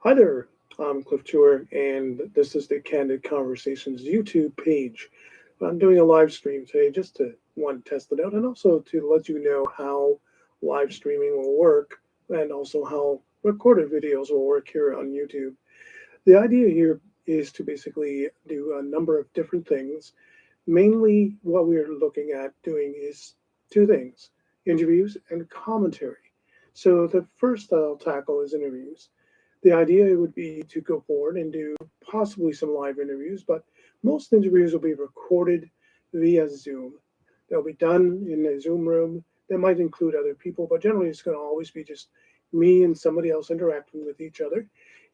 Hi there, I'm Cliff Tour, and this is the Candid Conversations YouTube page. I'm doing a live stream today just to one test it out, and also to let you know how live streaming will work, and also how recorded videos will work here on YouTube. The idea here is to basically do a number of different things. Mainly, what we're looking at doing is two things: interviews and commentary. So the first I'll tackle is interviews. The idea would be to go forward and do possibly some live interviews, but most interviews will be recorded via Zoom. They'll be done in a Zoom room. They might include other people, but generally it's going to always be just me and somebody else interacting with each other.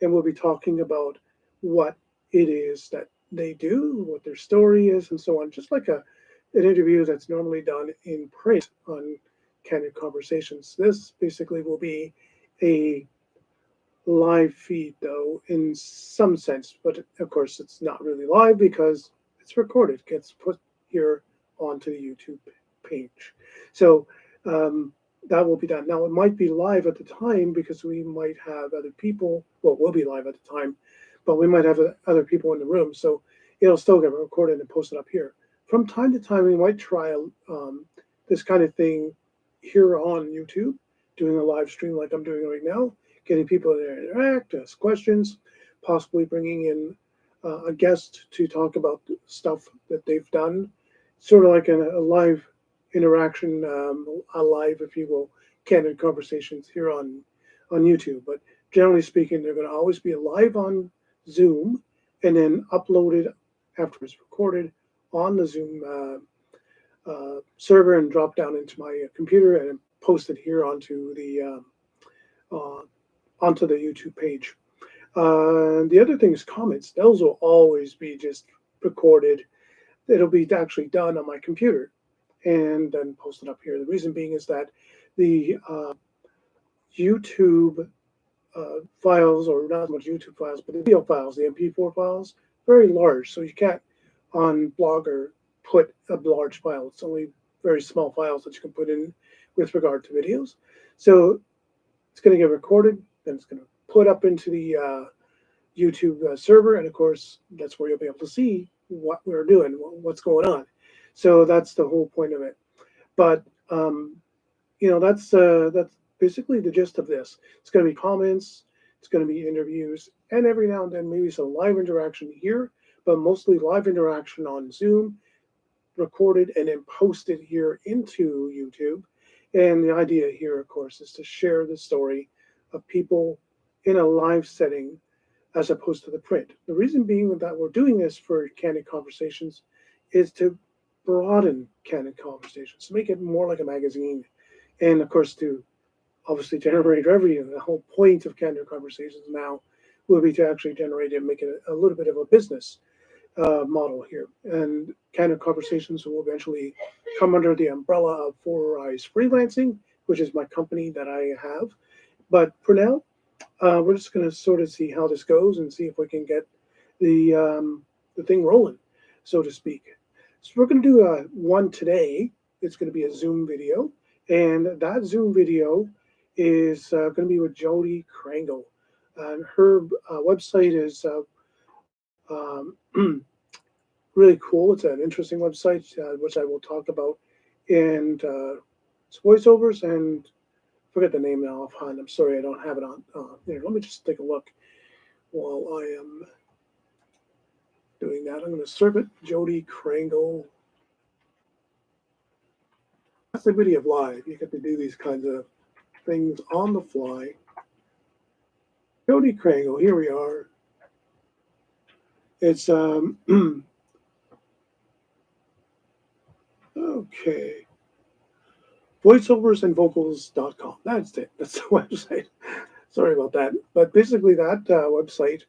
And we'll be talking about what it is that they do, what their story is, and so on, just like an interview that's normally done in print on Candid Conversations. This basically will be a live feed though in some sense, but of course it's not really live because it's recorded, gets put here onto the YouTube page. So that will be done. Now it might be live at the time because we might have other people. Well, we'll be live at the time, but we might have other people in the room. So it'll still get recorded and posted up here. From time to time, we might try this kind of thing here on YouTube, doing a live stream like I'm doing right now, getting people to interact, ask questions, possibly bringing in a guest to talk about stuff that they've done, sort of like a live interaction, a live, if you will, candid conversations here on YouTube. But generally speaking, they're going to always be live on Zoom and then uploaded after it's recorded on the Zoom server and dropped down into my computer and posted here uh, onto the YouTube page. The other thing is comments. Those will always be just recorded. It'll be actually done on my computer and then posted up here. The reason being is that the YouTube files, or not as much YouTube files, but the video files, the MP4 files, very large. So you can't on Blogger put a large file. It's only very small files that you can put in with regard to videos. So it's going to get recorded, then it's going to put up into the YouTube server, and of course, that's where you'll be able to see what we're doing, what's going on. So that's the whole point of it. But that's basically the gist of this. It's going to be comments, it's going to be interviews, and every now and then maybe some live interaction here, but mostly live interaction on Zoom, recorded and then posted here into YouTube. And the idea here, of course, is to share the story of people in a live setting as opposed to the print. The reason being that we're doing this for Candid Conversations is to broaden Candid Conversations, to make it more like a magazine, and of course to obviously generate revenue. The whole point of Candid Conversations now will be to actually generate and make it a little bit of a business model here. And Candid Conversations will eventually come under the umbrella of Four Eyes Freelancing, which is my company that I have. But for now, we're just going to sort of see how this goes and see if we can get the thing rolling, so to speak. So we're going to do one today. It's going to be a Zoom video, and that Zoom video is going to be with Jody Krangle. And her website is really cool. It's an interesting website, which I will talk about. And it's voiceovers, and forget the name now offhand. I'm sorry, I don't have it on here. Let me just take a look while I am doing that. I'm going to serve it. Jody Krangle. That's the beauty of live. You get to do these kinds of things on the fly. Jody Krangle, here we are. It's okay. Voiceoversandvocals.com. That's it. That's the website. Sorry about that. But basically, that website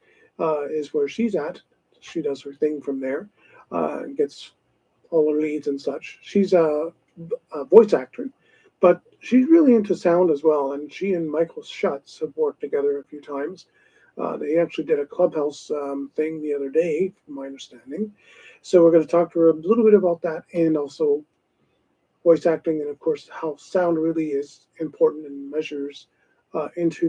is where she's at. She does her thing from there and gets all her leads and such. She's a voice actor, but she's really into sound as well. And she and Michael Schutz have worked together a few times. They actually did a Clubhouse thing the other day, from my understanding. So we're going to talk to her a little bit about that, and also voice acting, and of course how sound really is important and measures into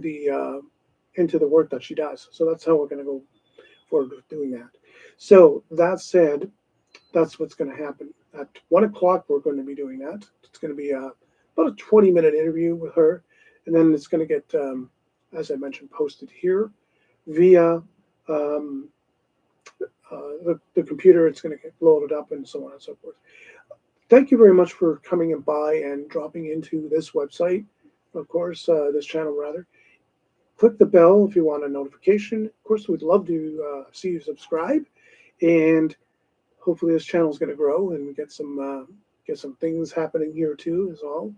into the work that she does. So that's how we're going to go forward with doing that. So that said, that's what's going to happen. At 1 o'clock, we're going to be doing that. It's going to be about a 20-minute interview with her. And then it's going to get, as I mentioned, posted here via um, the computer. It's going to get loaded up and so on and so forth. Thank you very much for coming in by and dropping into this website, of course, this channel rather. Click the bell if you want a notification. Of course, we'd love to see you subscribe, and hopefully this channel is going to grow and get some things happening here too as well.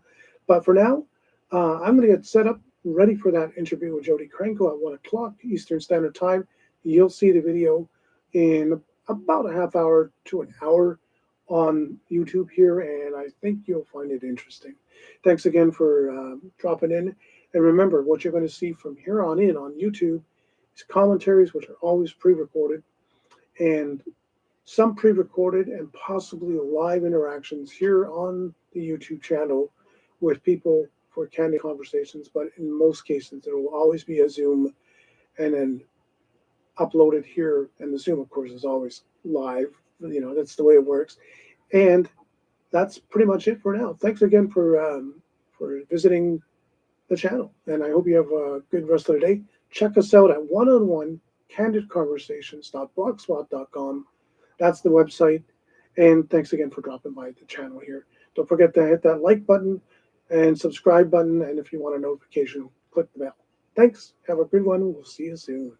But for now, I'm going to get set up, ready for that interview with Jody Krenko at 1 o'clock Eastern Standard Time. You'll see the video in about a half hour to an hour on YouTube here, and I think you'll find it interesting. Thanks again for dropping in. And remember, what you're going to see from here on in on YouTube is commentaries, which are always pre-recorded, and some pre-recorded and possibly live interactions here on the YouTube channel with people for candid conversations. But in most cases, there will always be a Zoom and then uploaded here. And the Zoom, of course, is always live. That's the way it works. And that's pretty much it for now. Thanks again for visiting the channel, and I hope you have a good rest of the day. Check us out at one-on-one-candidconversations.blogspot.com. That's the website. And thanks again for dropping by the channel here. Don't forget to hit that like button and subscribe button. And if you want a notification, click the bell. Thanks. Have a good one. We'll see you soon.